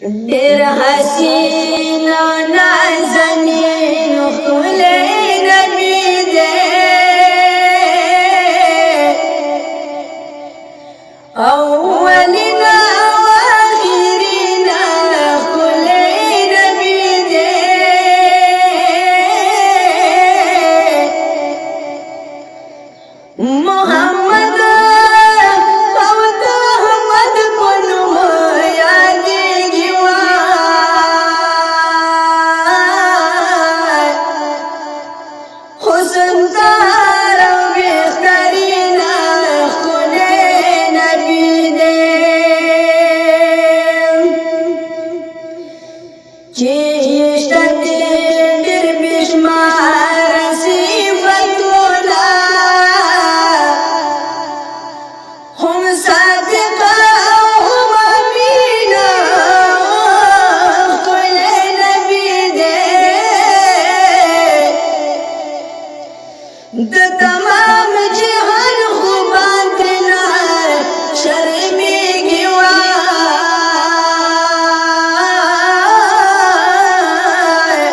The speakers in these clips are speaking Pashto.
ډېر حسین او نازنین ښکلی نبی دی اولین او آخرین ښکلی نبی دی محمد او د احمد په نوم یادېږي وای حسن دار او بهترین ښکلی نبی دی چې شته ډېر بې شماره صفتونه هم صادقه او هم امینه ښکلی نبی دی د تمام جهان خوبان ترنه شرمېږي وای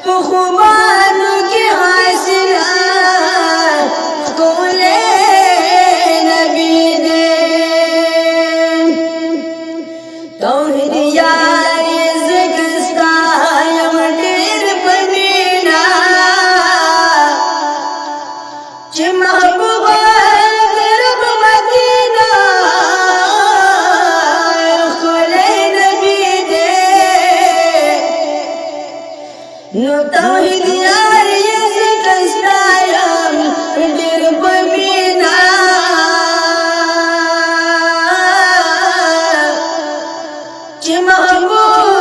په خوبانو کې حاصله ښکلی نبی دی توحید یاري ذکر ستایم ډېر په مینه چې محبوبه د رب مدینه ښکلی نبی دی نو توحید یاري ذکر ستایم ډېر په مینه چې محبوب